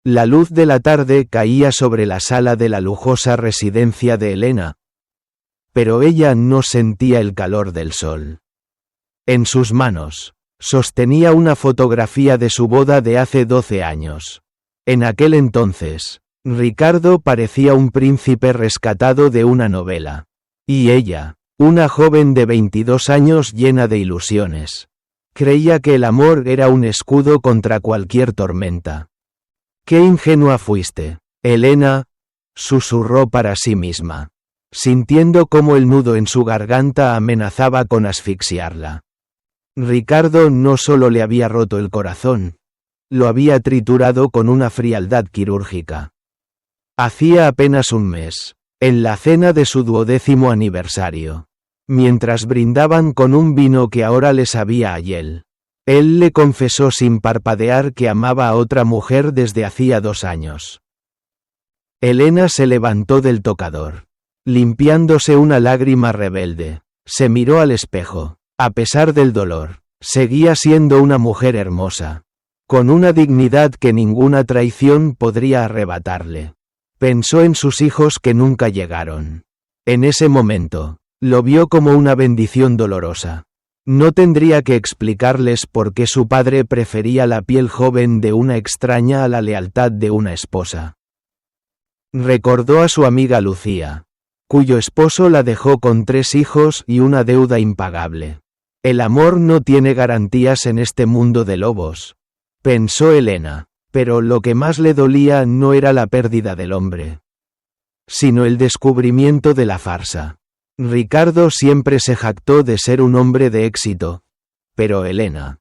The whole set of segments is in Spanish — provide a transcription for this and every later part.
La luz de la tarde caía sobre la sala de la lujosa residencia de Elena. Pero ella no sentía el calor del sol. En sus manos, sostenía una fotografía de su boda de hace 12 años. En aquel entonces, Ricardo parecía un príncipe rescatado de una novela. Y ella, una joven de 22 años llena de ilusiones. Creía que el amor era un escudo contra cualquier tormenta. «Qué ingenua fuiste, Elena», susurró para sí misma, sintiendo cómo el nudo en su garganta amenazaba con asfixiarla. Ricardo no solo le había roto el corazón, lo había triturado con una frialdad quirúrgica. Hacía apenas un mes, en la cena de su 12º aniversario, mientras brindaban con un vino que ahora le sabía a hiel, él le confesó sin parpadear que amaba a otra mujer desde hacía 2 años. Elena se levantó del tocador, limpiándose una lágrima rebelde, se miró al espejo. A pesar del dolor, seguía siendo una mujer hermosa, con una dignidad que ninguna traición podría arrebatarle. Pensó en sus hijos que nunca llegaron. En ese momento, lo vio como una bendición dolorosa. No tendría que explicarles por qué su padre prefería la piel joven de una extraña a la lealtad de una esposa. Recordó a su amiga Lucía, cuyo esposo la dejó con 3 hijos y una deuda impagable. El amor no tiene garantías en este mundo de lobos, pensó Elena, pero lo que más le dolía no era la pérdida del hombre, sino el descubrimiento de la farsa. Ricardo siempre se jactó de ser un hombre de éxito, pero Elena,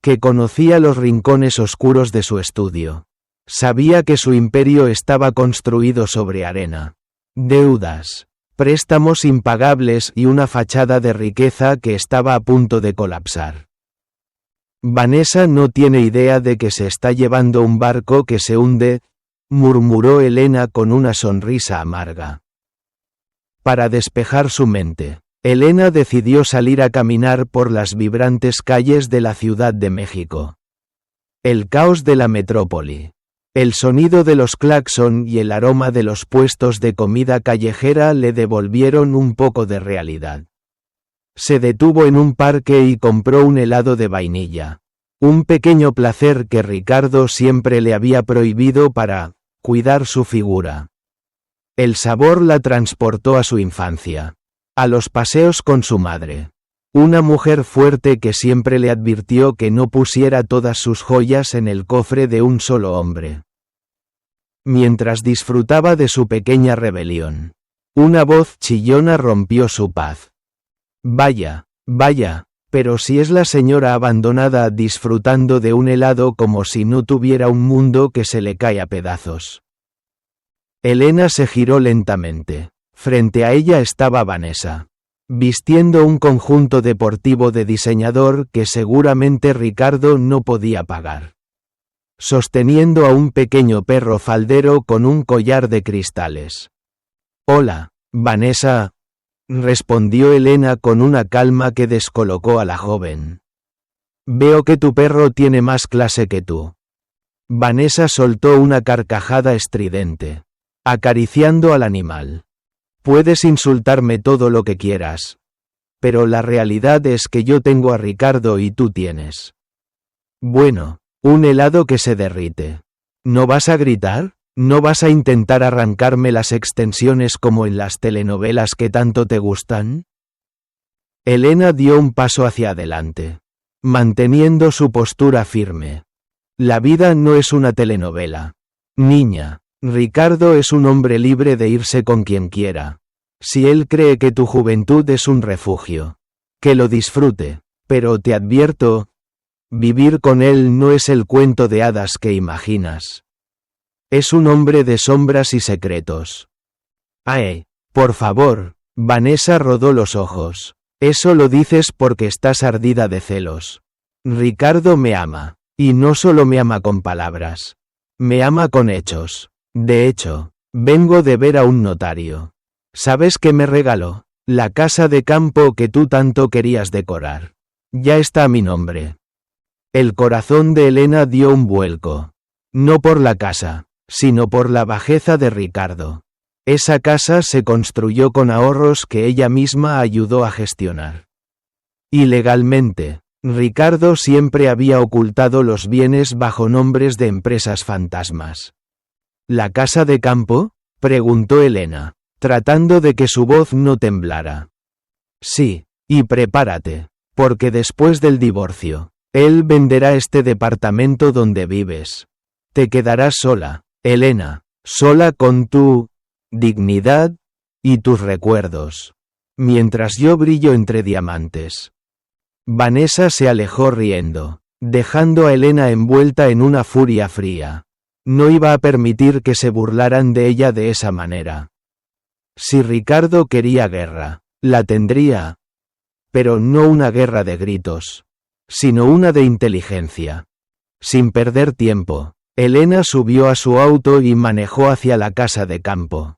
que conocía los rincones oscuros de su estudio, sabía que su imperio estaba construido sobre arena, deudas, préstamos impagables y una fachada de riqueza que estaba a punto de colapsar. Vanessa no tiene idea de que se está llevando un barco que se hunde, murmuró Elena con una sonrisa amarga. Para despejar su mente, Elena decidió salir a caminar por las vibrantes calles de la Ciudad de México. El caos de la metrópoli, el sonido de los claxon y el aroma de los puestos de comida callejera le devolvieron un poco de realidad. Se detuvo en un parque y compró un helado de vainilla, un pequeño placer que Ricardo siempre le había prohibido para cuidar su figura. El sabor la transportó a su infancia, a los paseos con su madre, una mujer fuerte que siempre le advirtió que no pusiera todas sus joyas en el cofre de un solo hombre. Mientras disfrutaba de su pequeña rebelión, una voz chillona rompió su paz. Vaya, pero si es la señora abandonada disfrutando de un helado como si no tuviera un mundo que se le cae a pedazos. Elena se giró lentamente. Frente a ella estaba Vanessa, vistiendo un conjunto deportivo de diseñador que seguramente Ricardo no podía pagar, sosteniendo a un pequeño perro faldero con un collar de cristales. «Hola, Vanessa», respondió Elena con una calma que descolocó a la joven. «Veo que tu perro tiene más clase que tú». Vanessa soltó una carcajada estridente, acariciando al animal. «Puedes insultarme todo lo que quieras, pero la realidad es que yo tengo a Ricardo y tú tienes. Bueno, un helado que se derrite. ¿No vas a gritar? ¿No vas a intentar arrancarme las extensiones como en las telenovelas que tanto te gustan?» Elena dio un paso hacia adelante, manteniendo su postura firme. «La vida no es una telenovela, niña. Ricardo es un hombre libre de irse con quien quiera. Si él cree que tu juventud es un refugio, que lo disfrute, pero te advierto, vivir con él no es el cuento de hadas que imaginas. Es un hombre de sombras y secretos». «Ay, por favor», Vanessa rodó los ojos. «Eso lo dices porque estás ardida de celos. Ricardo me ama, y no solo me ama con palabras, me ama con hechos. De hecho, vengo de ver a un notario. ¿Sabes qué me regaló? La casa de campo que tú tanto querías decorar. Ya está a mi nombre». El corazón de Elena dio un vuelco. No por la casa, sino por la bajeza de Ricardo. Esa casa se construyó con ahorros que ella misma ayudó a gestionar. Ilegalmente, Ricardo siempre había ocultado los bienes bajo nombres de empresas fantasmas. ¿La casa de campo?, preguntó Elena, tratando de que su voz no temblara. Sí, y prepárate, porque después del divorcio, él venderá este departamento donde vives. Te quedarás sola, Elena, sola con tu dignidad y tus recuerdos, mientras yo brillo entre diamantes. Vanessa se alejó riendo, dejando a Elena envuelta en una furia fría. No iba a permitir que se burlaran de ella de esa manera. Si Ricardo quería guerra, la tendría. Pero no una guerra de gritos, sino una de inteligencia. Sin perder tiempo, Elena subió a su auto y manejó hacia la casa de campo.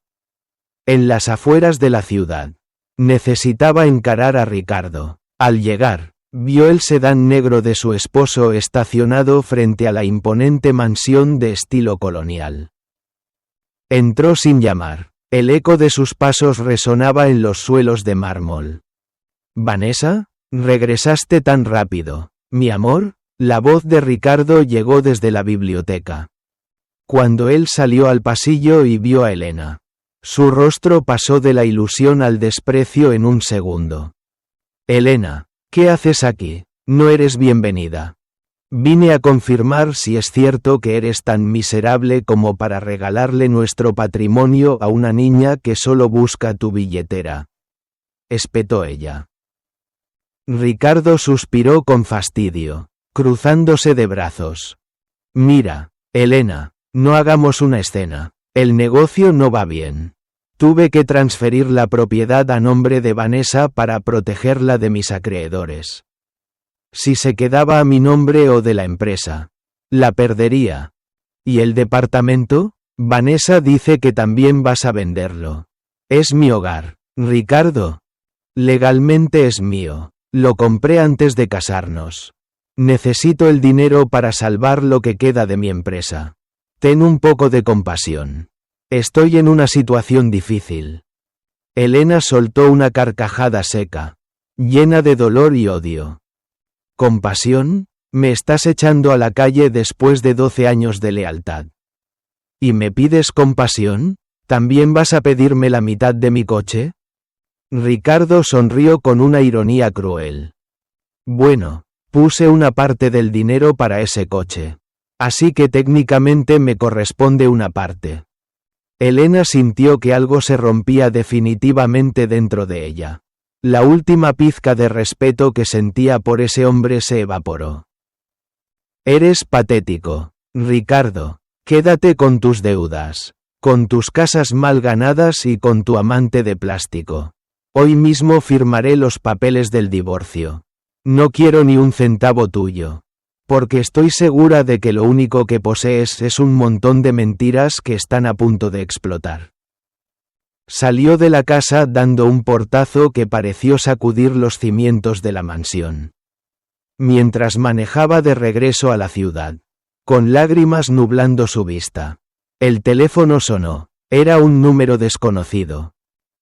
En las afueras de la ciudad. Necesitaba encarar a Ricardo. Al llegar, vio el sedán negro de su esposo estacionado frente a la imponente mansión de estilo colonial. Entró sin llamar. El eco de sus pasos resonaba en los suelos de mármol. «Vanessa, regresaste tan rápido, mi amor». La voz de Ricardo llegó desde la biblioteca. Cuando él salió al pasillo y vio a Elena, su rostro pasó de la ilusión al desprecio en un segundo. «Elena, ¿qué haces aquí? No eres bienvenida. Vine a confirmar si es cierto que eres tan miserable como para regalarle nuestro patrimonio a una niña que solo busca tu billetera», espetó ella. Ricardo suspiró con fastidio, cruzándose de brazos. «Mira, Elena, no hagamos una escena. El negocio no va bien. Tuve que transferir la propiedad a nombre de Vanessa para protegerla de mis acreedores. Si se quedaba a mi nombre o de la empresa, la perdería. ¿Y el departamento? Vanessa dice que también vas a venderlo. Es mi hogar, Ricardo. Legalmente es mío. Lo compré antes de casarnos. Necesito el dinero para salvar lo que queda de mi empresa. Ten un poco de compasión. Estoy en una situación difícil». Elena soltó una carcajada seca, llena de dolor y odio. «¿Compasión? Me estás echando a la calle después de 12 años de lealtad. ¿Y me pides compasión? ¿También vas a pedirme la mitad de mi coche?» Ricardo sonrió con una ironía cruel. «Bueno, puse una parte del dinero para ese coche. Así que técnicamente me corresponde una parte». Elena sintió que algo se rompía definitivamente dentro de ella. La última pizca de respeto que sentía por ese hombre se evaporó. «Eres patético, Ricardo. Quédate con tus deudas, con tus casas mal ganadas y con tu amante de plástico. Hoy mismo firmaré los papeles del divorcio. No quiero ni un centavo tuyo. Porque estoy segura de que lo único que posees es un montón de mentiras que están a punto de explotar». Salió de la casa dando un portazo que pareció sacudir los cimientos de la mansión. Mientras manejaba de regreso a la ciudad, con lágrimas nublando su vista, el teléfono sonó. Era un número desconocido.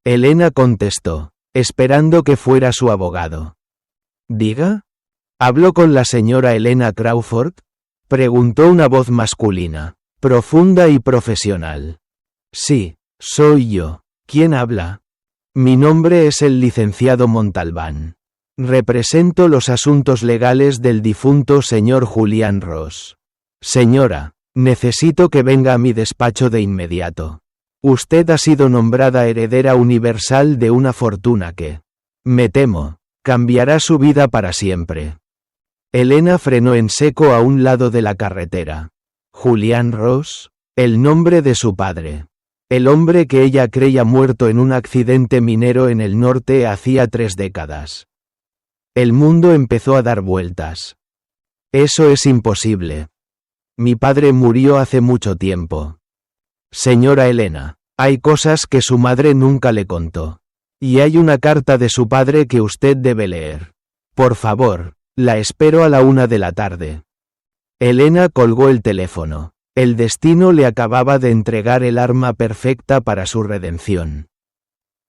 Elena contestó, esperando que fuera su abogado. «¿Diga? ¿Hablo con la señora Elena Crawford?», preguntó una voz masculina, profunda y profesional. «Sí, soy yo. ¿Quién habla?» «Mi nombre es el licenciado Montalbán. Represento los asuntos legales del difunto señor Julián Ross. Señora, necesito que venga a mi despacho de inmediato. Usted ha sido nombrada heredera universal de una fortuna que, me temo, cambiará su vida para siempre». Elena frenó en seco a un lado de la carretera. Julián Ross, el nombre de su padre. El hombre que ella creía muerto en un accidente minero en el norte hacía 3 décadas. El mundo empezó a dar vueltas. «Eso es imposible. Mi padre murió hace mucho tiempo. Señora Elena, hay cosas que su madre nunca le contó. Y hay una carta de su padre que usted debe leer. Por favor, la espero a la 1 de la tarde». Elena colgó el teléfono, El destino le acababa de entregar el arma perfecta para su redención.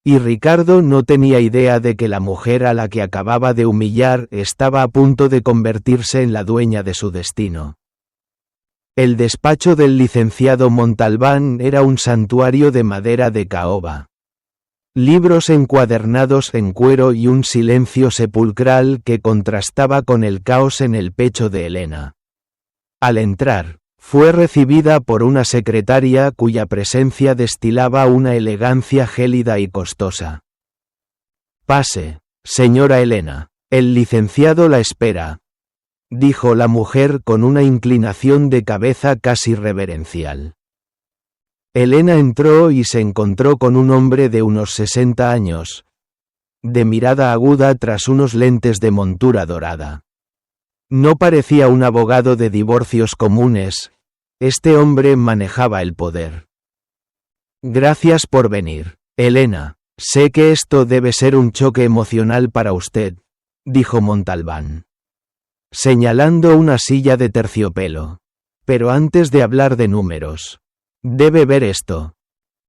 Y Ricardo no tenía idea de que la mujer a la que acababa de humillar estaba a punto de convertirse en la dueña de su destino. El despacho del licenciado Montalbán era un santuario de madera de caoba. Libros encuadernados en cuero y un silencio sepulcral que contrastaba con el caos en el pecho de Elena. Al entrar, fue recibida por una secretaria cuya presencia destilaba una elegancia gélida y costosa. «Pase, señora Elena, el licenciado la espera», dijo la mujer con una inclinación de cabeza casi reverencial. Elena entró y se encontró con un hombre de unos 60 años, de mirada aguda tras unos lentes de montura dorada. No parecía un abogado de divorcios comunes, este hombre manejaba el poder. «Gracias por venir, Elena, sé que esto debe ser un choque emocional para usted», dijo Montalbán, señalando una silla de terciopelo. «Pero antes de hablar de números, debe ver esto».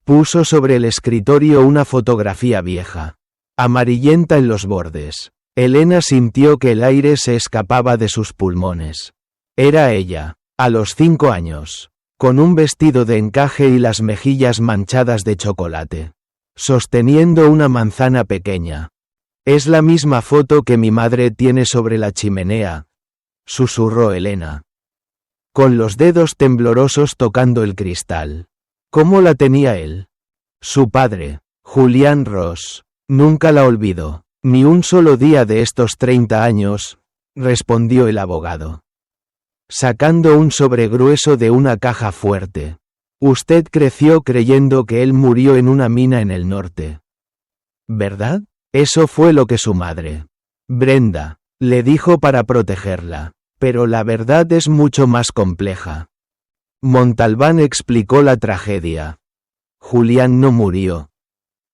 Puso sobre el escritorio una fotografía vieja, amarillenta en los bordes. Elena sintió que el aire se escapaba de sus pulmones. Era ella, a los 5 años, con un vestido de encaje y las mejillas manchadas de chocolate, sosteniendo una manzana pequeña. «Es la misma foto que mi madre tiene sobre la chimenea», susurró Elena, con los dedos temblorosos tocando el cristal. ¿Cómo la tenía él? Su padre, Julián Ross, nunca la olvidó, ni un solo día de estos 30 años, respondió el abogado, sacando un sobre grueso de una caja fuerte. Usted creció creyendo que él murió en una mina en el norte, ¿verdad? Eso fue lo que su madre, Brenda, le dijo para protegerla. Pero la verdad es mucho más compleja. Montalbán explicó la tragedia. Julián no murió,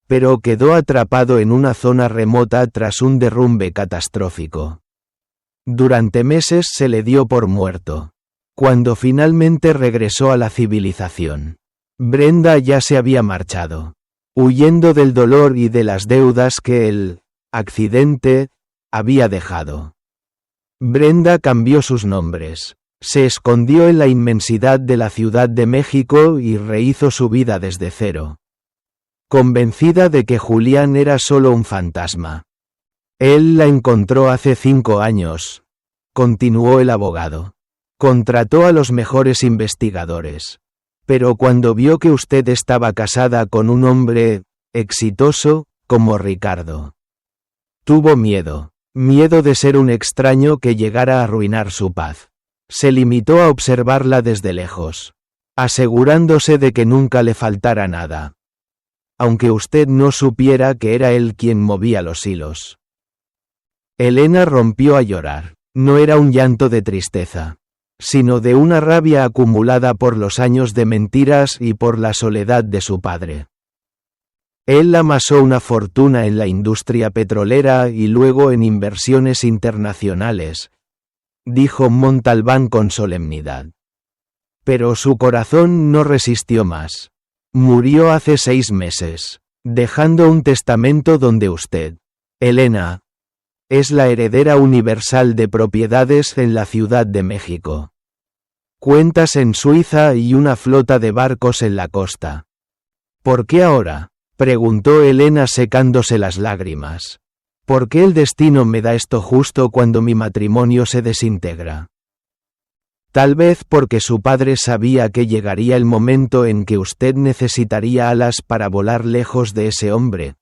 pero quedó atrapado en una zona remota tras un derrumbe catastrófico. Durante meses se le dio por muerto. Cuando finalmente regresó a la civilización, Brenda ya se había marchado, huyendo del dolor y de las deudas que el accidente había dejado. Brenda cambió sus nombres, se escondió en la inmensidad de la Ciudad de México y rehizo su vida desde cero, convencida de que Julián era solo un fantasma. Él la encontró hace 5 años, continuó el abogado. Contrató a los mejores investigadores. Pero cuando vio que usted estaba casada con un hombre exitoso, como Ricardo, tuvo miedo de ser un extraño que llegara a arruinar su paz. Se limitó a observarla desde lejos, asegurándose de que nunca le faltara nada, aunque usted no supiera que era él quien movía los hilos. Elena rompió a llorar. No era un llanto de tristeza, sino de una rabia acumulada por los años de mentiras y por la soledad de su padre. Él amasó una fortuna en la industria petrolera y luego en inversiones internacionales, dijo Montalbán con solemnidad. Pero su corazón no resistió más. Murió hace 6 meses, dejando un testamento donde usted, Elena, es la heredera universal de propiedades en la Ciudad de México, cuentas en Suiza y una flota de barcos en la costa. ¿Por qué ahora?, preguntó Elena secándose las lágrimas. ¿Por qué el destino me da esto justo cuando mi matrimonio se desintegra? Tal vez porque su padre sabía que llegaría el momento en que usted necesitaría alas para volar lejos de ese hombre.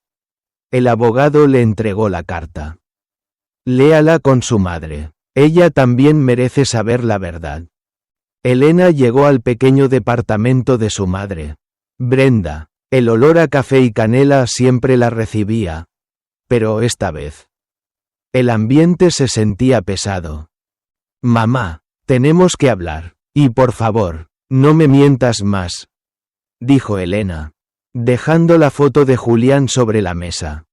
El abogado le entregó la carta. Léala con su madre. Ella también merece saber la verdad. Elena llegó al pequeño departamento de su madre. Brenda, el olor a café y canela siempre la recibía. Pero esta vez, el ambiente se sentía pesado. Mamá, tenemos que hablar. Y por favor, no me mientas más, dijo Elena, dejando la foto de Julián sobre la mesa.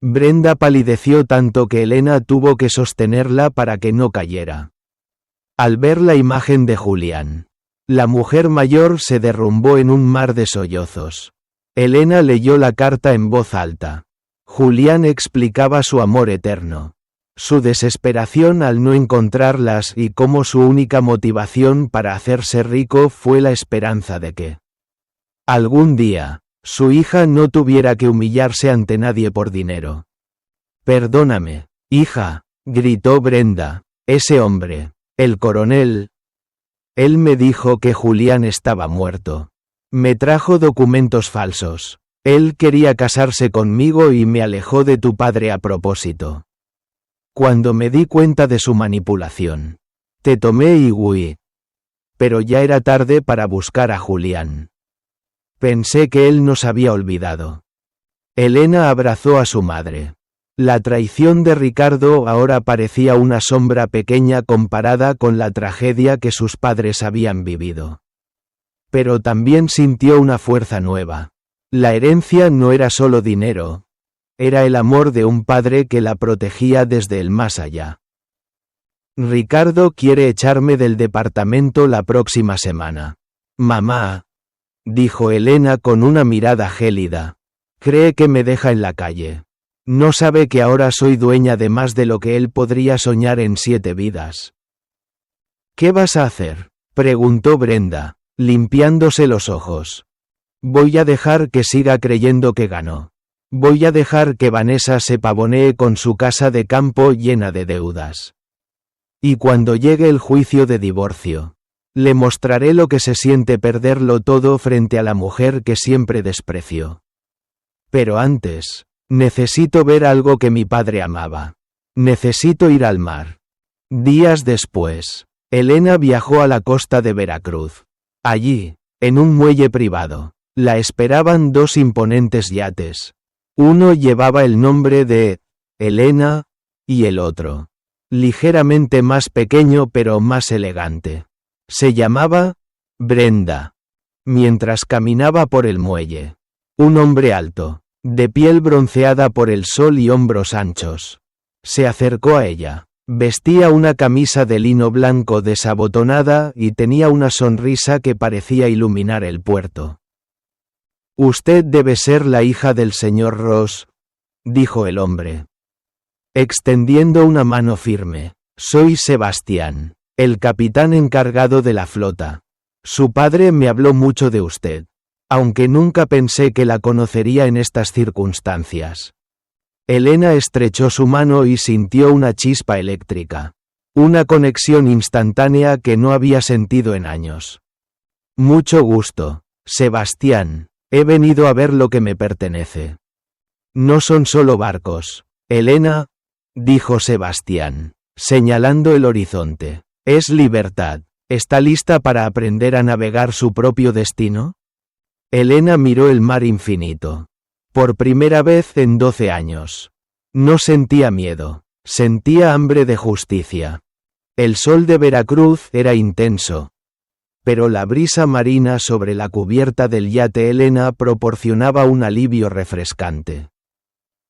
Brenda palideció tanto que Elena tuvo que sostenerla para que no cayera. Al ver la imagen de Julián, La mujer mayor se derrumbó en un mar de sollozos. Elena leyó la carta en voz alta. Julián explicaba su amor eterno, su desesperación al no encontrarlas y cómo su única motivación para hacerse rico fue la esperanza de que algún día su hija no tuviera que humillarse ante nadie por dinero. «Perdóname, hija», gritó Brenda, «ese hombre, el coronel. Él me dijo que Julián estaba muerto. Me trajo documentos falsos. Él quería casarse conmigo y me alejó de tu padre a propósito. Cuando me di cuenta de su manipulación, te tomé y huí. Pero ya era tarde para buscar a Julián. Pensé que él nos había olvidado». Elena abrazó a su madre. La traición de Ricardo ahora parecía una sombra pequeña comparada con la tragedia que sus padres habían vivido. Pero también sintió una fuerza nueva. La herencia no era solo dinero. Era el amor de un padre que la protegía desde el más allá. «Ricardo quiere echarme del departamento la próxima semana. Mamá», dijo Elena con una mirada gélida. «Cree que me deja en la calle. No sabe que ahora soy dueña de más de lo que él podría soñar en 7 vidas». «¿Qué vas a hacer?», preguntó Brenda, limpiándose los ojos. «Voy a dejar que siga creyendo que ganó. Voy a dejar que Vanessa se pavonee con su casa de campo llena de deudas. Y cuando llegue el juicio de divorcio, le mostraré lo que se siente perderlo todo frente a la mujer que siempre despreció. Pero antes, necesito ver algo que mi padre amaba. Necesito ir al mar». Días después, Elena viajó a la costa de Veracruz. Allí, en un muelle privado, la esperaban 2 imponentes yates. Uno llevaba el nombre de Elena, y el otro, ligeramente más pequeño pero más elegante, se llamaba Brenda. Mientras caminaba por el muelle, un hombre alto, de piel bronceada por el sol y hombros anchos, se acercó a ella. Vestía una camisa de lino blanco desabotonada y tenía una sonrisa que parecía iluminar el puerto. «Usted debe ser la hija del señor Ross», dijo el hombre, extendiendo una mano firme. «Soy Sebastián, el capitán encargado de la flota. Su padre me habló mucho de usted, aunque nunca pensé que la conocería en estas circunstancias». Elena estrechó su mano y sintió una chispa eléctrica. Una conexión instantánea que no había sentido en años. «Mucho gusto, Sebastián. He venido a ver lo que me pertenece». «No son solo barcos, Elena», dijo Sebastián, señalando el horizonte. «Es libertad. ¿Está lista para aprender a navegar su propio destino?» Elena miró el mar infinito. Por primera vez en 12 años. No sentía miedo, sentía hambre de justicia. El sol de Veracruz era intenso, pero la brisa marina sobre la cubierta del yate Elena proporcionaba un alivio refrescante.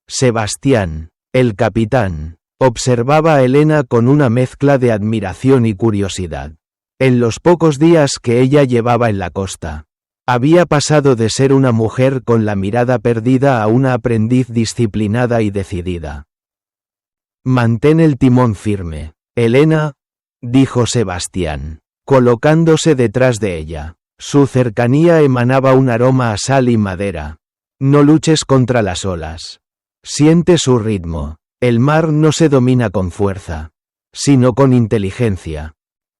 Sebastián, el capitán, observaba a Elena con una mezcla de admiración y curiosidad. En los pocos días que ella llevaba en la costa, había pasado de ser una mujer con la mirada perdida a una aprendiz disciplinada y decidida. «Mantén el timón firme, Elena», dijo Sebastián, colocándose detrás de ella. Su cercanía emanaba un aroma a sal y madera. «No luches contra las olas. Siente su ritmo. El mar no se domina con fuerza, sino con inteligencia».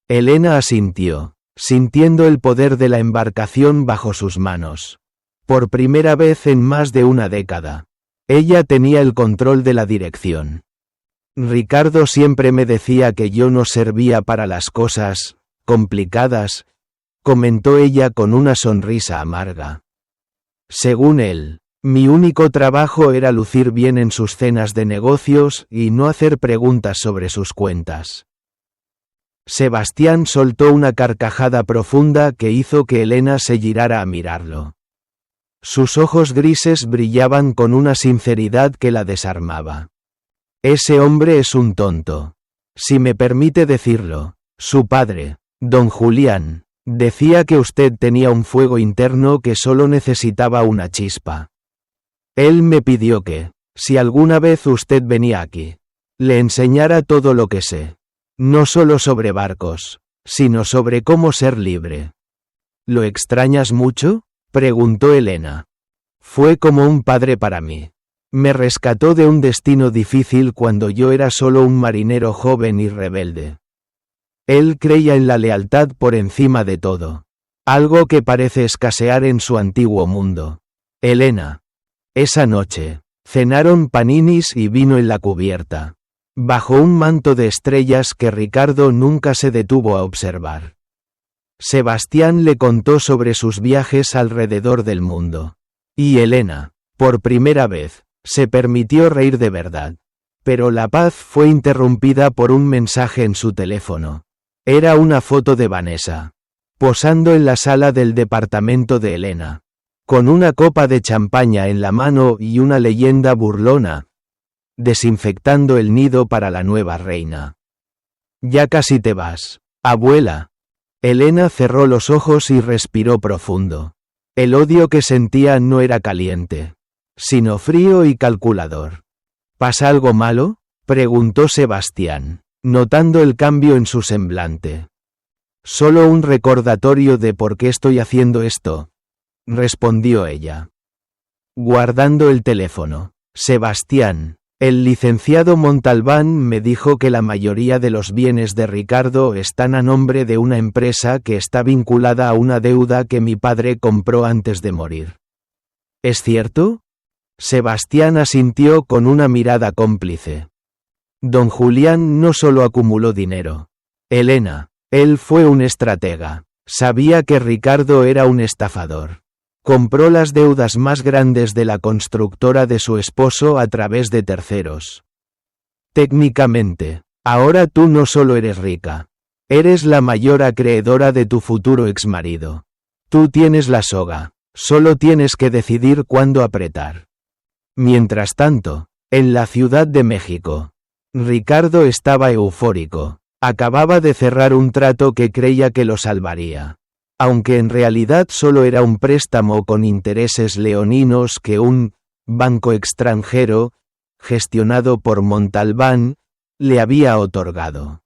Elena asintió, sintiendo el poder de la embarcación bajo sus manos. Por primera vez en más de una década, ella tenía el control de la dirección. «Ricardo siempre me decía que yo no servía para las cosas complicadas», comentó ella con una sonrisa amarga. «Según él, mi único trabajo era lucir bien en sus cenas de negocios y no hacer preguntas sobre sus cuentas». Sebastián soltó una carcajada profunda que hizo que Elena se girara a mirarlo. Sus ojos grises brillaban con una sinceridad que la desarmaba. «Ese hombre es un tonto. Si me permite decirlo, su padre, don Julián, Decía que usted tenía un fuego interno que solo necesitaba una chispa. Él me pidió que, si alguna vez usted venía aquí, le enseñara todo lo que sé. No solo sobre barcos, sino sobre cómo ser libre. ¿Lo extrañas mucho?, preguntó Elena. Fue como un padre para mí. Me rescató de un destino difícil cuando yo era solo un marinero joven y rebelde. Él creía en la lealtad por encima de todo. Algo que parece escasear en su antiguo mundo. Elena. Esa noche, cenaron paninis y vino en la cubierta, bajo un manto de estrellas que Ricardo nunca se detuvo a observar. Sebastián le contó sobre sus viajes alrededor del mundo. Y Elena, por primera vez, se permitió reír de verdad. Pero la paz fue interrumpida por un mensaje en su teléfono. Era una foto de Vanessa, posando en la sala del departamento de Elena, con una copa de champaña en la mano y una leyenda burlona, desinfectando el nido para la nueva reina. Ya casi te vas, abuela. Elena cerró los ojos y respiró profundo. El odio que sentía no era caliente, sino frío y calculador. ¿Pasa algo malo?, preguntó Sebastián, notando el cambio en su semblante. Solo un recordatorio de por qué estoy haciendo esto, respondió ella. Guardando el teléfono. Sebastián, el licenciado Montalbán me dijo que la mayoría de los bienes de Ricardo están a nombre de una empresa que está vinculada a una deuda que mi padre compró antes de morir. ¿Es cierto? Sebastián asintió con una mirada cómplice. Don Julián no solo acumuló dinero. Elena, él fue un estratega. Sabía que Ricardo era un estafador. Compró las deudas más grandes de la constructora de su esposo a través de terceros. Técnicamente, ahora tú no solo eres rica. Eres la mayor acreedora de tu futuro exmarido. Tú tienes la soga. Solo tienes que decidir cuándo apretar. Mientras tanto, en la Ciudad de México, Ricardo estaba eufórico. Acababa de cerrar un trato que creía que lo salvaría. Aunque en realidad solo era un préstamo con intereses leoninos que un banco extranjero, gestionado por Montalbán, le había otorgado.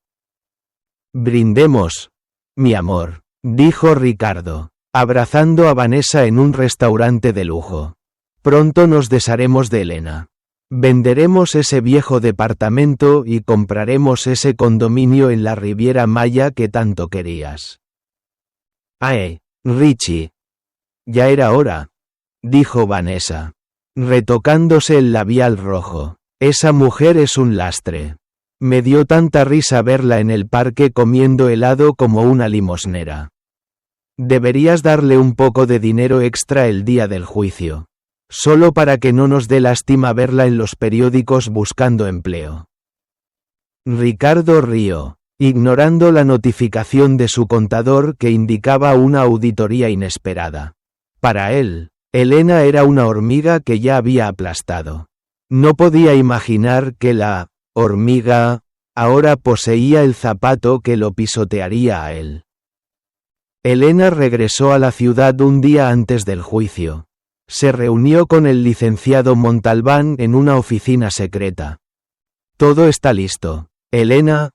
Brindemos, mi amor, dijo Ricardo, abrazando a Vanessa en un restaurante de lujo. Pronto nos desharemos de Elena. Venderemos ese viejo departamento y compraremos ese condominio en la Riviera Maya que tanto querías. ¡Ay, Richie! Ya era hora, dijo Vanessa, retocándose el labial rojo. Esa mujer es un lastre. Me dio tanta risa verla en el parque comiendo helado como una limosnera. Deberías darle un poco de dinero extra el día del juicio. Solo para que no nos dé lástima verla en los periódicos buscando empleo. Ricardo rió, ignorando la notificación de su contador que indicaba una auditoría inesperada. Para él, Elena era una hormiga que ya había aplastado. No podía imaginar que la hormiga ahora poseía el zapato que lo pisotearía a él. Elena regresó a la ciudad un día antes del juicio. Se reunió con el licenciado Montalbán en una oficina secreta. Todo está listo, Elena,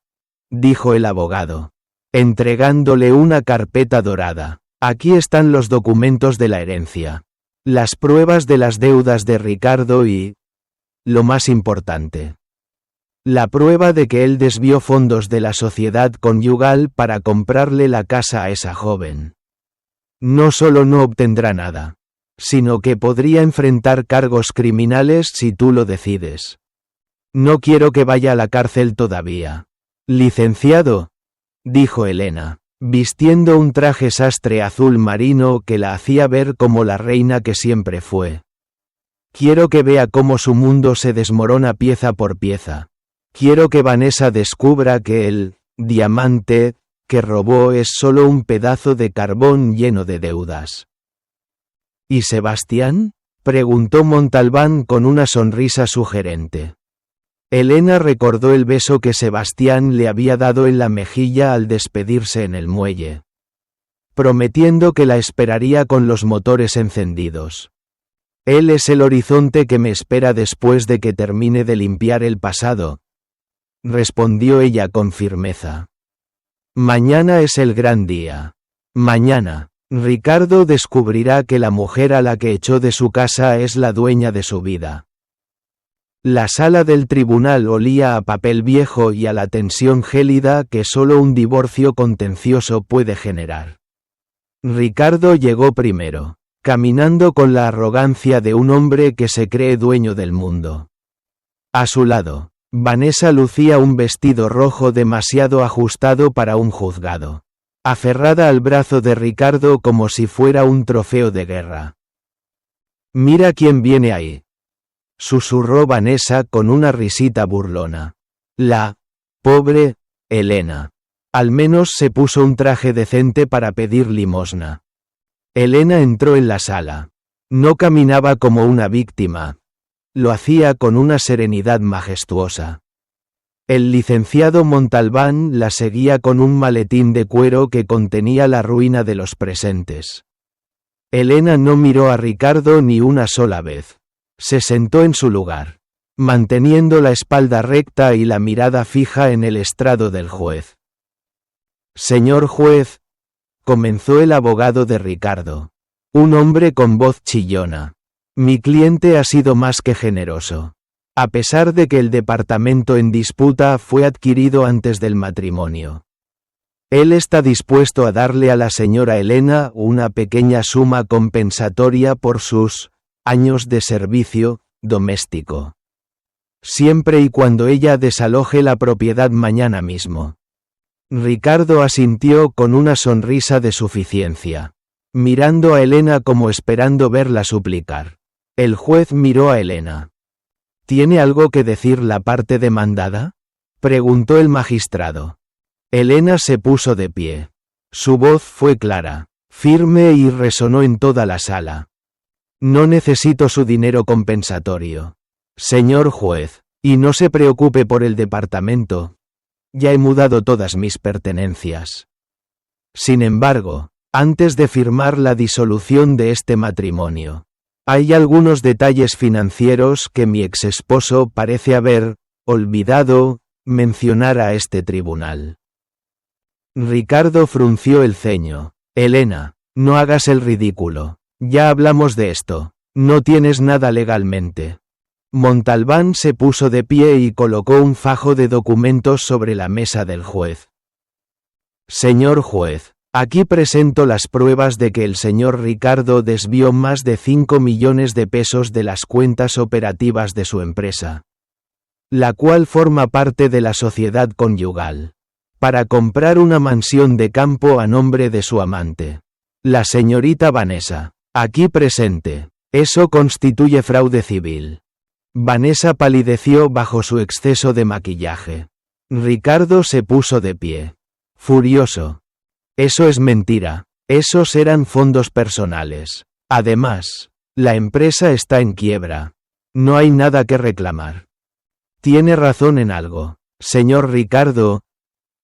dijo el abogado, entregándole una carpeta dorada. Aquí están los documentos de la herencia, las pruebas de las deudas de Ricardo y, lo más importante, la prueba de que él desvió fondos de la sociedad conyugal para comprarle la casa a esa joven. No solo no obtendrá nada, sino que podría enfrentar cargos criminales si tú lo decides. No quiero que vaya a la cárcel todavía. Licenciado, dijo Elena, vistiendo un traje sastre azul marino que la hacía ver como la reina que siempre fue. Quiero que vea cómo su mundo se desmorona pieza por pieza. Quiero que Vanessa descubra que el diamante que robó es solo un pedazo de carbón lleno de deudas. ¿Y Sebastián?, preguntó Montalbán con una sonrisa sugerente. Elena recordó el beso que Sebastián le había dado en la mejilla al despedirse en el muelle. prometiendo que la esperaría con los motores encendidos. Él es el horizonte que me espera después de que termine de limpiar el pasado, respondió ella con firmeza. Mañana es el gran día. Mañana, Ricardo descubrirá que la mujer a la que echó de su casa es la dueña de su vida. La sala del tribunal olía a papel viejo y a la tensión gélida que solo un divorcio contencioso puede generar. Ricardo llegó primero, caminando con la arrogancia de un hombre que se cree dueño del mundo. A su lado, Vanessa lucía un vestido rojo demasiado ajustado para un juzgado, aferrada al brazo de Ricardo como si fuera un trofeo de guerra. «Mira quién viene ahí», susurró Vanessa con una risita burlona. La pobre Elena. Al menos se puso un traje decente para pedir limosna. Elena entró en la sala. No caminaba como una víctima. Lo hacía con una serenidad majestuosa. El licenciado Montalbán la seguía con un maletín de cuero que contenía la ruina de los presentes. Elena no miró a Ricardo ni una sola vez. Se sentó en su lugar, manteniendo la espalda recta y la mirada fija en el estrado del juez. «Señor juez», comenzó el abogado de Ricardo, un hombre con voz chillona. «Mi cliente ha sido más que generoso. A pesar de que el departamento en disputa fue adquirido antes del matrimonio. Él está dispuesto a darle a la señora Elena una pequeña suma compensatoria por sus años de servicio doméstico. Siempre y cuando ella desaloje la propiedad mañana mismo». Ricardo asintió con una sonrisa de suficiencia, mirando a Elena como esperando verla suplicar. El juez miró a Elena. «¿Tiene algo que decir la parte demandada?», preguntó el magistrado. Elena se puso de pie. Su voz fue clara, firme y resonó en toda la sala. «No necesito su dinero compensatorio, señor juez, y no se preocupe por el departamento. Ya he mudado todas mis pertenencias. Sin embargo, antes de firmar la disolución de este matrimonio, hay algunos detalles financieros que mi exesposo parece haber olvidado mencionar a este tribunal». Ricardo frunció el ceño. «Elena, no hagas el ridículo. Ya hablamos de esto. No tienes nada legalmente». Montalbán se puso de pie y colocó un fajo de documentos sobre la mesa del juez. «Señor juez, aquí presento las pruebas de que el señor Ricardo desvió más de 5 millones de pesos de las cuentas operativas de su empresa, la cual forma parte de la sociedad conyugal, para comprar una mansión de campo a nombre de su amante, la señorita Vanessa, aquí presente. Eso constituye fraude civil». Vanessa palideció bajo su exceso de maquillaje. Ricardo se puso de pie, furioso. «Eso es mentira. Esos eran fondos personales. Además, la empresa está en quiebra. No hay nada que reclamar». «Tiene razón en algo, señor Ricardo»,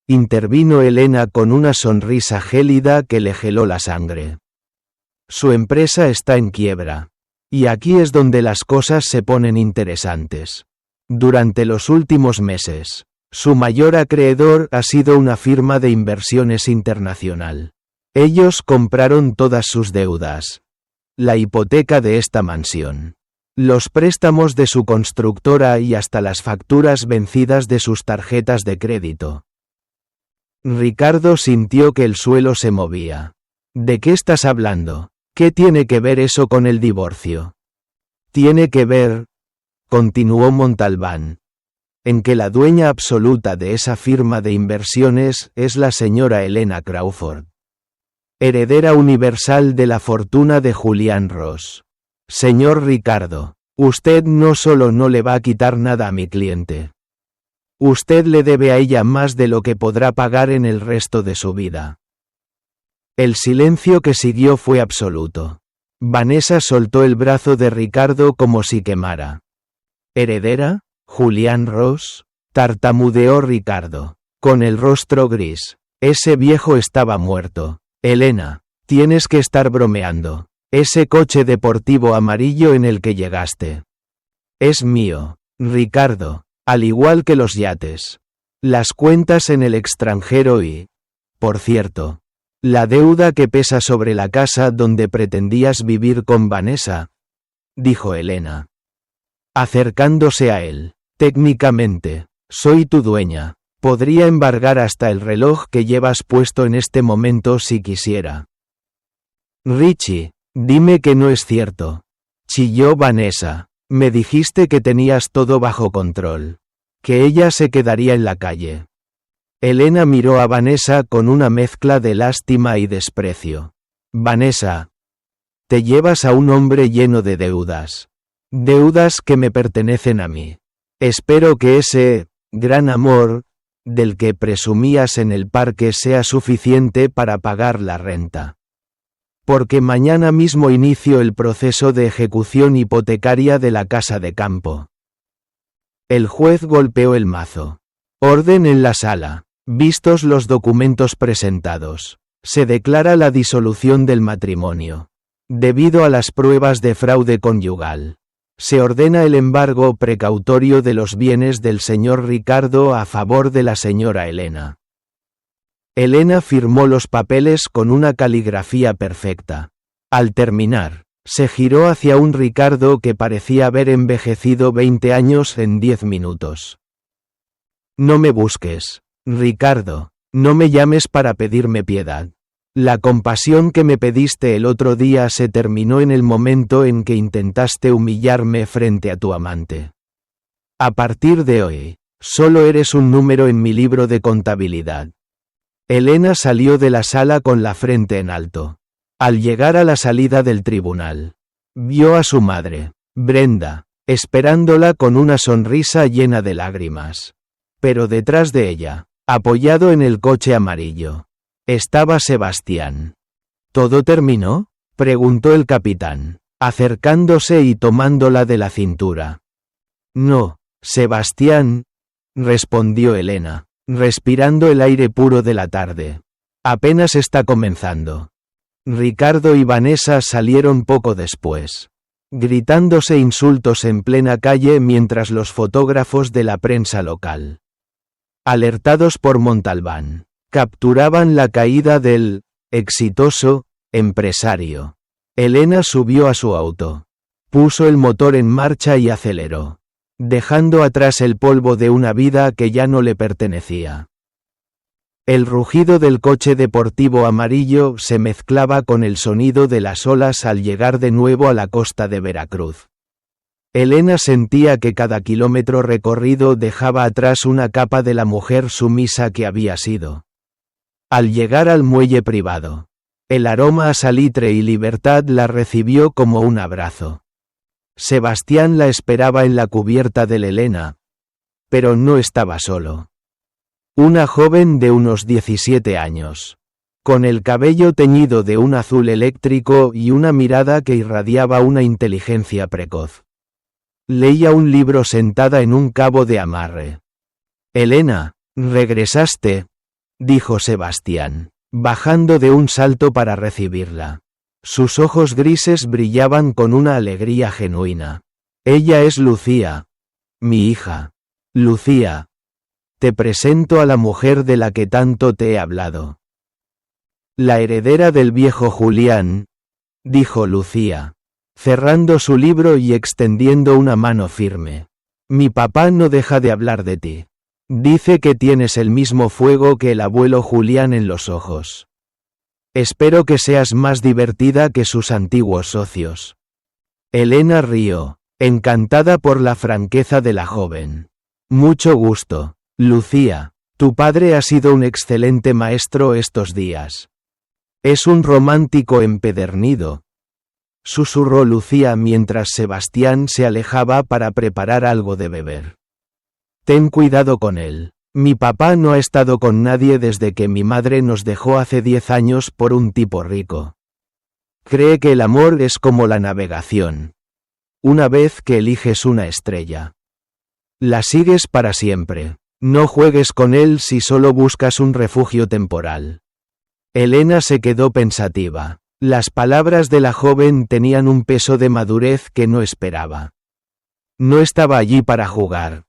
intervino Elena con una sonrisa gélida que le heló la sangre. «Su empresa está en quiebra. Y aquí es donde las cosas se ponen interesantes. Durante los últimos meses, su mayor acreedor ha sido una firma de inversiones internacional. Ellos compraron todas sus deudas. La hipoteca de esta mansión. Los préstamos de su constructora y hasta las facturas vencidas de sus tarjetas de crédito». Ricardo sintió que el suelo se movía. «¿De qué estás hablando? ¿Qué tiene que ver eso con el divorcio?». «Tiene que ver», continuó Montalbán, «en que la dueña absoluta de esa firma de inversiones es la señora Elena Crawford, heredera universal de la fortuna de Julián Ross. Señor Ricardo, usted no solo no le va a quitar nada a mi cliente. Usted le debe a ella más de lo que podrá pagar en el resto de su vida». El silencio que siguió fue absoluto. Vanessa soltó el brazo de Ricardo como si quemara. «¿Heredera? ¿Julián Ross?», tartamudeó Ricardo, con el rostro gris. «Ese viejo estaba muerto. Elena, tienes que estar bromeando. Ese coche deportivo amarillo en el que llegaste. Es mío, Ricardo, al igual que los yates. Las cuentas en el extranjero y, por cierto, la deuda que pesa sobre la casa donde pretendías vivir con Vanessa, dijo Elena, acercándose a él. Técnicamente, soy tu dueña. Podría embargar hasta el reloj que llevas puesto en este momento si quisiera. Richie, dime que no es cierto. Chilló Vanessa. Me dijiste que tenías todo bajo control. Que ella se quedaría en la calle. Elena miró a Vanessa con una mezcla de lástima y desprecio. Vanessa, te llevas a un hombre lleno de deudas. Deudas que me pertenecen a mí. Espero que ese gran amor del que presumías en el parque sea suficiente para pagar la renta. Porque mañana mismo inicio el proceso de ejecución hipotecaria de la casa de campo. El juez golpeó el mazo. Orden en la sala. Vistos los documentos presentados, se declara la disolución del matrimonio. Debido a las pruebas de fraude conyugal, se ordena el embargo precautorio de los bienes del señor Ricardo a favor de la señora Elena. Elena firmó los papeles con una caligrafía perfecta. Al terminar, se giró hacia un Ricardo que parecía haber envejecido 20 años en 10 minutos. No me busques, Ricardo, no me llames para pedirme piedad. La compasión que me pediste el otro día se terminó en el momento en que intentaste humillarme frente a tu amante. A partir de hoy, solo eres un número en mi libro de contabilidad. Elena salió de la sala con la frente en alto. Al llegar a la salida del tribunal, vio a su madre, Brenda, esperándola con una sonrisa llena de lágrimas. Pero detrás de ella, apoyado en el coche amarillo, estaba Sebastián. ¿Todo terminó?, preguntó el capitán, acercándose y tomándola de la cintura. No, Sebastián, respondió Elena, respirando el aire puro de la tarde. Apenas está comenzando. Ricardo y Vanessa salieron poco después, gritándose insultos en plena calle mientras los fotógrafos de la prensa local, alertados por Montalbán, capturaban la caída del exitoso empresario. Elena subió a su auto, puso el motor en marcha y aceleró, dejando atrás el polvo de una vida que ya no le pertenecía. El rugido del coche deportivo amarillo se mezclaba con el sonido de las olas al llegar de nuevo a la costa de Veracruz. Elena sentía que cada kilómetro recorrido dejaba atrás una capa de la mujer sumisa que había sido. Al llegar al muelle privado, el aroma a salitre y libertad la recibió como un abrazo. Sebastián la esperaba en la cubierta del Elena, pero no estaba solo. Una joven de unos 17 años, con el cabello teñido de un azul eléctrico y una mirada que irradiaba una inteligencia precoz. Leía un libro sentada en un cabo de amarre. Elena, ¿regresaste?, dijo Sebastián, bajando de un salto para recibirla. Sus ojos grises brillaban con una alegría genuina. Ella es Lucía, mi hija. Lucía, te presento a la mujer de la que tanto te he hablado. La heredera del viejo Julián, dijo Lucía, cerrando su libro y extendiendo una mano firme. Mi papá no deja de hablar de ti. Dice que tienes el mismo fuego que el abuelo Julián en los ojos. Espero que seas más divertida que sus antiguos socios. Elena rió, encantada por la franqueza de la joven. Mucho gusto, Lucía. Tu padre ha sido un excelente maestro estos días. Es un romántico empedernido, susurró Lucía mientras Sebastián se alejaba para preparar algo de beber. Ten cuidado con él. Mi papá no ha estado con nadie desde que mi madre nos dejó hace 10 años por un tipo rico. Cree que el amor es como la navegación. Una vez que eliges una estrella, la sigues para siempre. No juegues con él si solo buscas un refugio temporal. Elena se quedó pensativa. Las palabras de la joven tenían un peso de madurez que no esperaba. No estaba allí para jugar.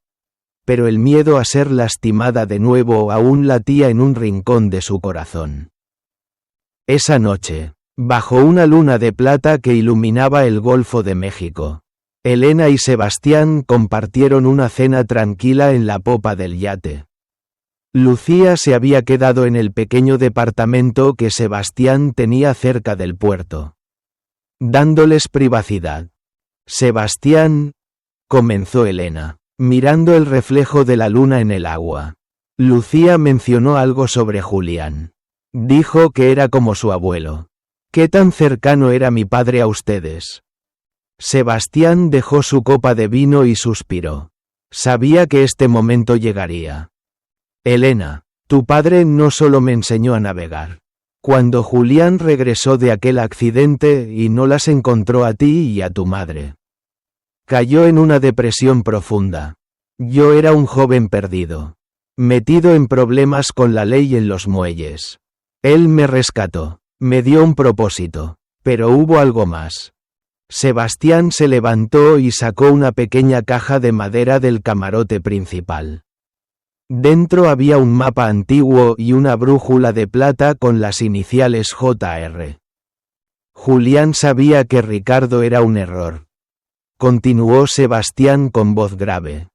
Pero el miedo a ser lastimada de nuevo aún latía en un rincón de su corazón. Esa noche, bajo una luna de plata que iluminaba el Golfo de México, Elena y Sebastián compartieron una cena tranquila en la popa del yate. Lucía se había quedado en el pequeño departamento que Sebastián tenía cerca del puerto, dándoles privacidad. Sebastián, comenzó Elena, mirando el reflejo de la luna en el agua. Lucía mencionó algo sobre Julián. Dijo que era como su abuelo. ¿Qué tan cercano era mi padre a ustedes? Sebastián dejó su copa de vino y suspiró. Sabía que este momento llegaría. Elena, tu padre no solo me enseñó a navegar. Cuando Julián regresó de aquel accidente y no las encontró a ti y a tu madre, cayó en una depresión profunda. Yo era un joven perdido, metido en problemas con la ley en los muelles. Él me rescató, me dio un propósito, pero hubo algo más. Sebastián se levantó y sacó una pequeña caja de madera del camarote principal. Dentro había un mapa antiguo y una brújula de plata con las iniciales JR. Julián sabía que Ricardo era un error. Continuó Sebastián con voz grave.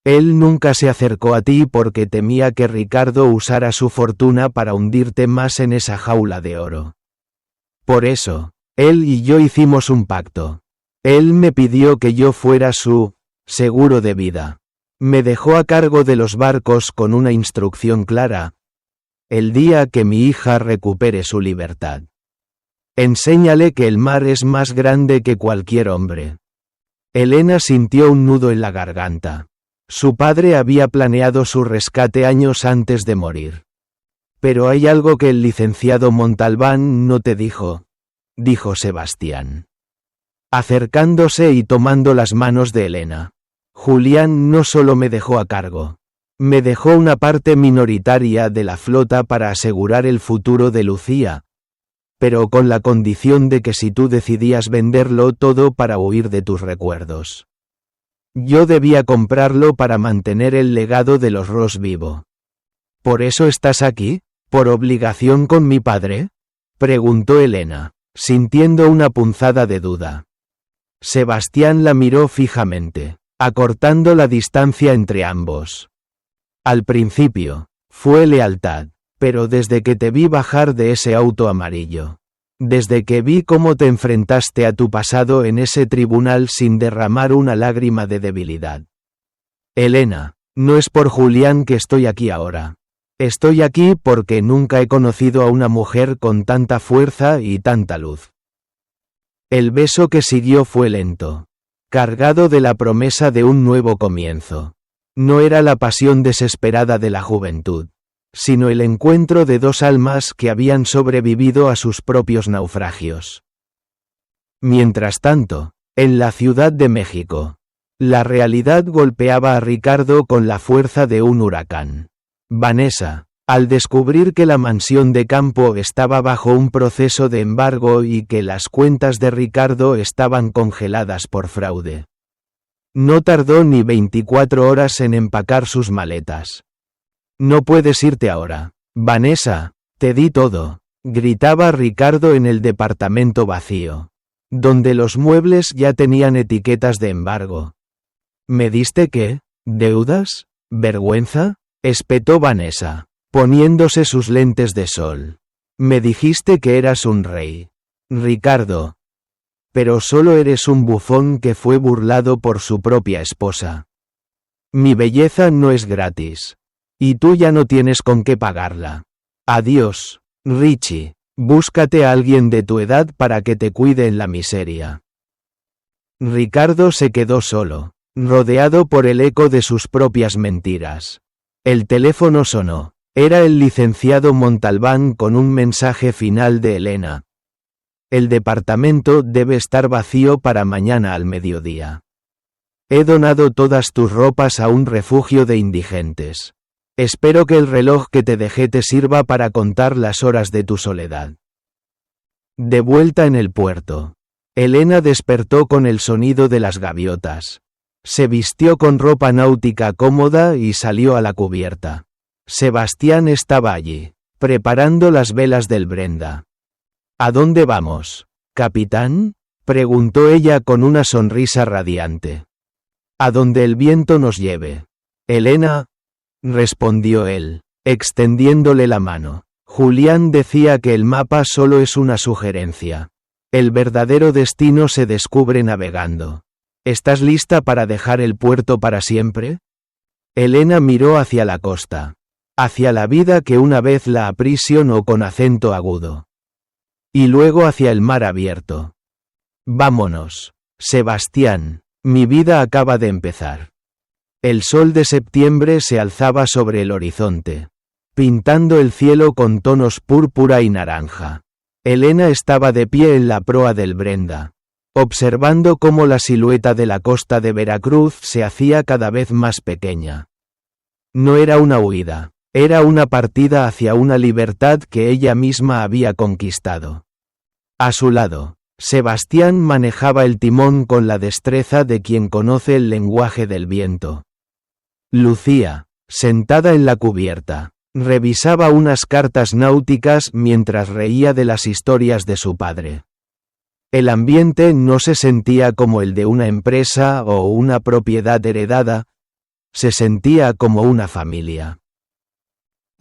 Él nunca se acercó a ti porque temía que Ricardo usara su fortuna para hundirte más en esa jaula de oro. Por eso, él y yo hicimos un pacto. Él me pidió que yo fuera su seguro de vida. Me dejó a cargo de los barcos con una instrucción clara. El día que mi hija recupere su libertad, enséñale que el mar es más grande que cualquier hombre. Elena sintió un nudo en la garganta. Su padre había planeado su rescate años antes de morir. Pero hay algo que el licenciado Montalbán no te dijo, dijo Sebastián, acercándose y tomando las manos de Elena. Julián no solo me dejó a cargo, me dejó una parte minoritaria de la flota para asegurar el futuro de Lucía, pero con la condición de que si tú decidías venderlo todo para huir de tus recuerdos, yo debía comprarlo para mantener el legado de los Ross vivo. ¿Por eso estás aquí? ¿Por obligación con mi padre?, preguntó Elena, sintiendo una punzada de duda. Sebastián la miró fijamente, acortando la distancia entre ambos. Al principio, fue lealtad, pero desde que te vi bajar de ese auto amarillo, desde que vi cómo te enfrentaste a tu pasado en ese tribunal sin derramar una lágrima de debilidad. Elena, no es por Julián que estoy aquí ahora. Estoy aquí porque nunca he conocido a una mujer con tanta fuerza y tanta luz. El beso que siguió fue lento, cargado de la promesa de un nuevo comienzo. No era la pasión desesperada de la juventud, sino el encuentro de dos almas que habían sobrevivido a sus propios naufragios. Mientras tanto, en la Ciudad de México, la realidad golpeaba a Ricardo con la fuerza de un huracán. Vanessa, al descubrir que la mansión de campo estaba bajo un proceso de embargo y que las cuentas de Ricardo estaban congeladas por fraude, no tardó ni 24 horas en empacar sus maletas. No puedes irte ahora, Vanessa, te di todo, gritaba Ricardo en el departamento vacío, donde los muebles ya tenían etiquetas de embargo. ¿Me diste qué? ¿Deudas? ¿Vergüenza?, espetó Vanessa, poniéndose sus lentes de sol. Me dijiste que eras un rey, Ricardo. Pero solo eres un bufón que fue burlado por su propia esposa. Mi belleza no es gratis. Y tú ya no tienes con qué pagarla. Adiós, Richie, búscate a alguien de tu edad para que te cuide en la miseria. Ricardo se quedó solo, rodeado por el eco de sus propias mentiras. El teléfono sonó. Era el licenciado Montalbán con un mensaje final de Elena. El departamento debe estar vacío para mañana al mediodía. He donado todas tus ropas a un refugio de indigentes. Espero que el reloj que te dejé te sirva para contar las horas de tu soledad. De vuelta en el puerto, Elena despertó con el sonido de las gaviotas. Se vistió con ropa náutica cómoda y salió a la cubierta. Sebastián estaba allí, preparando las velas del Brenda. ¿A dónde vamos, capitán?, preguntó ella con una sonrisa radiante. A donde el viento nos lleve. Elena, respondió él, extendiéndole la mano. Julián decía que el mapa solo es una sugerencia. El verdadero destino se descubre navegando. ¿Estás lista para dejar el puerto para siempre? Elena miró hacia la costa, hacia la vida que una vez la aprisionó con acento agudo. Y luego hacia el mar abierto. Vámonos, Sebastián, mi vida acaba de empezar. El sol de septiembre se alzaba sobre el horizonte, pintando el cielo con tonos púrpura y naranja. Elena estaba de pie en la proa del Brenda, observando cómo la silueta de la costa de Veracruz se hacía cada vez más pequeña. No era una huida, era una partida hacia una libertad que ella misma había conquistado. A su lado, Sebastián manejaba el timón con la destreza de quien conoce el lenguaje del viento. Lucía, sentada en la cubierta, revisaba unas cartas náuticas mientras reía de las historias de su padre. El ambiente no se sentía como el de una empresa o una propiedad heredada, se sentía como una familia.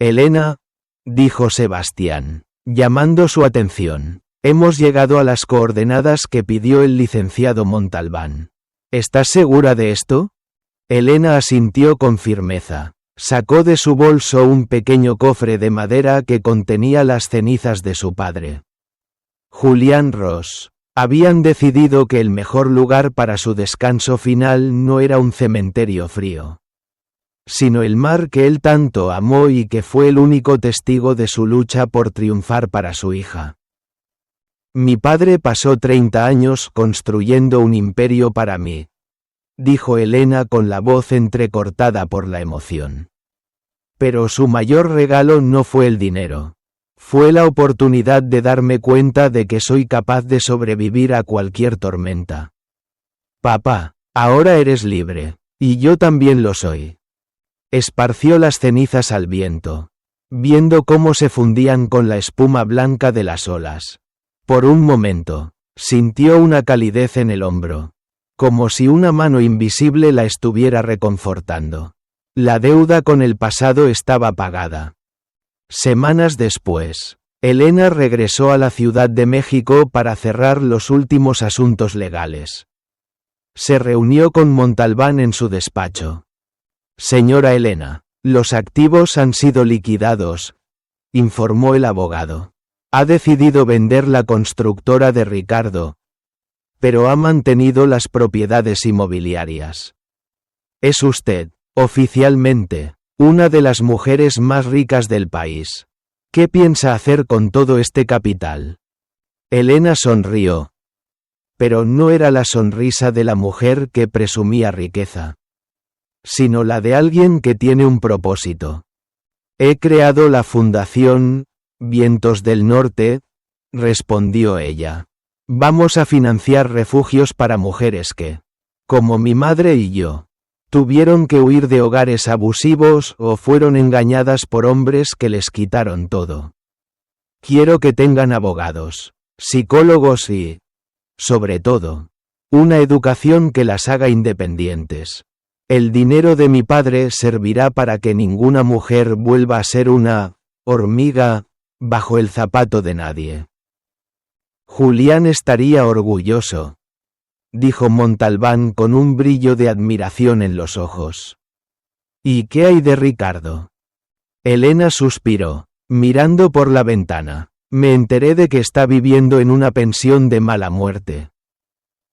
Elena, dijo Sebastián, llamando su atención, hemos llegado a las coordenadas que pidió el licenciado Montalbán. ¿Estás segura de esto? Elena asintió con firmeza. Sacó de su bolso un pequeño cofre de madera que contenía las cenizas de su padre. Julián Ross. Habían decidido que el mejor lugar para su descanso final no era un cementerio frío, sino el mar que él tanto amó y que fue el único testigo de su lucha por triunfar para su hija. Mi padre pasó 30 años construyendo un imperio para mí, dijo Elena con la voz entrecortada por la emoción. Pero su mayor regalo no fue el dinero. Fue la oportunidad de darme cuenta de que soy capaz de sobrevivir a cualquier tormenta. Papá, ahora eres libre, y yo también lo soy. Esparció las cenizas al viento, viendo cómo se fundían con la espuma blanca de las olas. Por un momento, sintió una calidez en el hombro, como si una mano invisible la estuviera reconfortando. La deuda con el pasado estaba pagada. Semanas después, Elena regresó a la Ciudad de México para cerrar los últimos asuntos legales. Se reunió con Montalbán en su despacho. Señora Elena, los activos han sido liquidados, informó el abogado. Ha decidido vender la constructora de Ricardo, pero ha mantenido las propiedades inmobiliarias. Es usted, oficialmente, una de las mujeres más ricas del país. ¿Qué piensa hacer con todo este capital? Elena sonrió. Pero no era la sonrisa de la mujer que presumía riqueza, sino la de alguien que tiene un propósito. He creado la fundación Vientos del Norte, respondió ella. Vamos a financiar refugios para mujeres que, como mi madre y yo, tuvieron que huir de hogares abusivos o fueron engañadas por hombres que les quitaron todo. Quiero que tengan abogados, psicólogos y, sobre todo, una educación que las haga independientes. El dinero de mi padre servirá para que ninguna mujer vuelva a ser una hormiga bajo el zapato de nadie. Julián estaría orgulloso, dijo Montalbán con un brillo de admiración en los ojos. ¿Y qué hay de Ricardo? Elena suspiró, mirando por la ventana. Me enteré de que está viviendo en una pensión de mala muerte.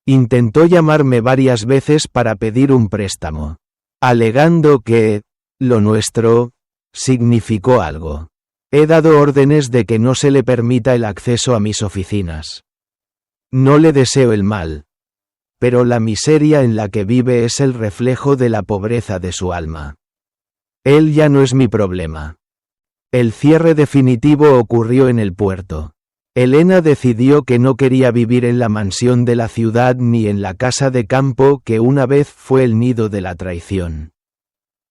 Intentó llamarme varias veces para pedir un préstamo, alegando que lo nuestro significó algo. He dado órdenes de que no se le permita el acceso a mis oficinas. No le deseo el mal, pero la miseria en la que vive es el reflejo de la pobreza de su alma. Él ya no es mi problema. El cierre definitivo ocurrió en el puerto. Elena decidió que no quería vivir en la mansión de la ciudad ni en la casa de campo que una vez fue el nido de la traición.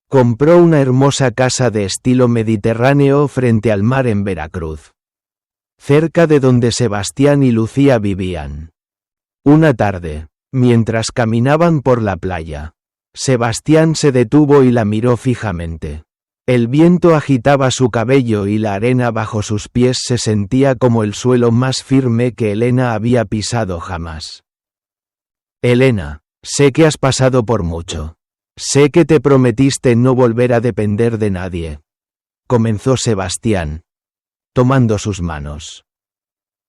Compró una hermosa casa de estilo mediterráneo frente al mar en Veracruz, cerca de donde Sebastián y Lucía vivían. Una tarde, mientras caminaban por la playa, Sebastián se detuvo y la miró fijamente. El viento agitaba su cabello y la arena bajo sus pies se sentía como el suelo más firme que Elena había pisado jamás. Elena, sé que has pasado por mucho. Sé que te prometiste no volver a depender de nadie. Comenzó Sebastián, tomando sus manos.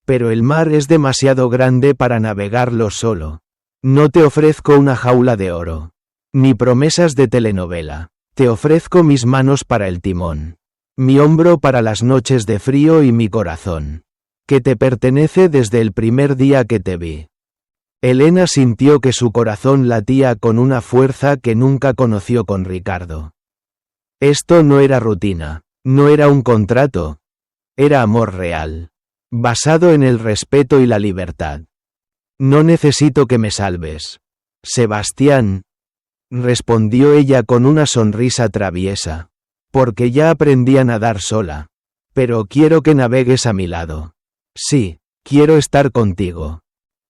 Pero el mar es demasiado grande para navegarlo solo. No te ofrezco una jaula de oro, ni promesas de telenovela. Te ofrezco mis manos para el timón, mi hombro para las noches de frío y mi corazón, que te pertenece desde el primer día que te vi. Elena sintió que su corazón latía con una fuerza que nunca conoció con Ricardo. Esto no era rutina, no era un contrato, era amor real, basado en el respeto y la libertad. No necesito que me salves, Sebastián, respondió ella con una sonrisa traviesa, porque ya aprendí a nadar sola. Pero quiero que navegues a mi lado. Sí, quiero estar contigo.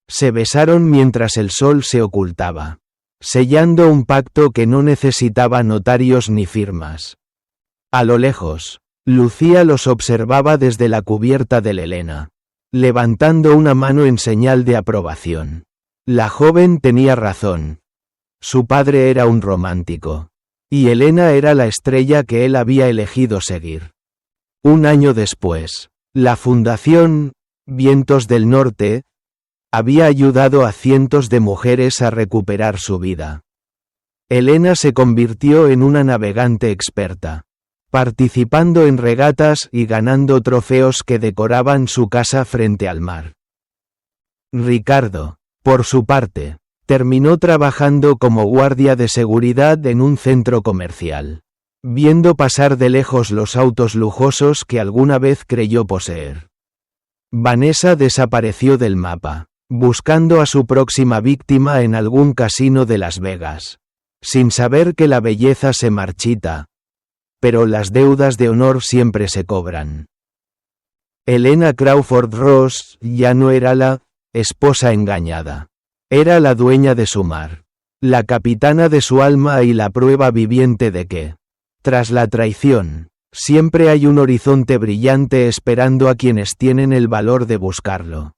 Se besaron mientras el sol se ocultaba, sellando un pacto que no necesitaba notarios ni firmas. A lo lejos, Lucía los observaba desde la cubierta del Elena, levantando una mano en señal de aprobación. La joven tenía razón. Su padre era un romántico, y Elena era la estrella que él había elegido seguir. Un año después, la Fundación Vientos del Norte había ayudado a cientos de mujeres a recuperar su vida. Elena se convirtió en una navegante experta, participando en regatas y ganando trofeos que decoraban su casa frente al mar. Ricardo, por su parte, terminó trabajando como guardia de seguridad en un centro comercial, viendo pasar de lejos los autos lujosos que alguna vez creyó poseer. Vanessa desapareció del mapa, buscando a su próxima víctima en algún casino de Las Vegas, sin saber que la belleza se marchita, pero las deudas de honor siempre se cobran. Elena Crawford Ross ya no era la esposa engañada. Era la dueña de su mar, la capitana de su alma y la prueba viviente de que, tras la traición, siempre hay un horizonte brillante esperando a quienes tienen el valor de buscarlo.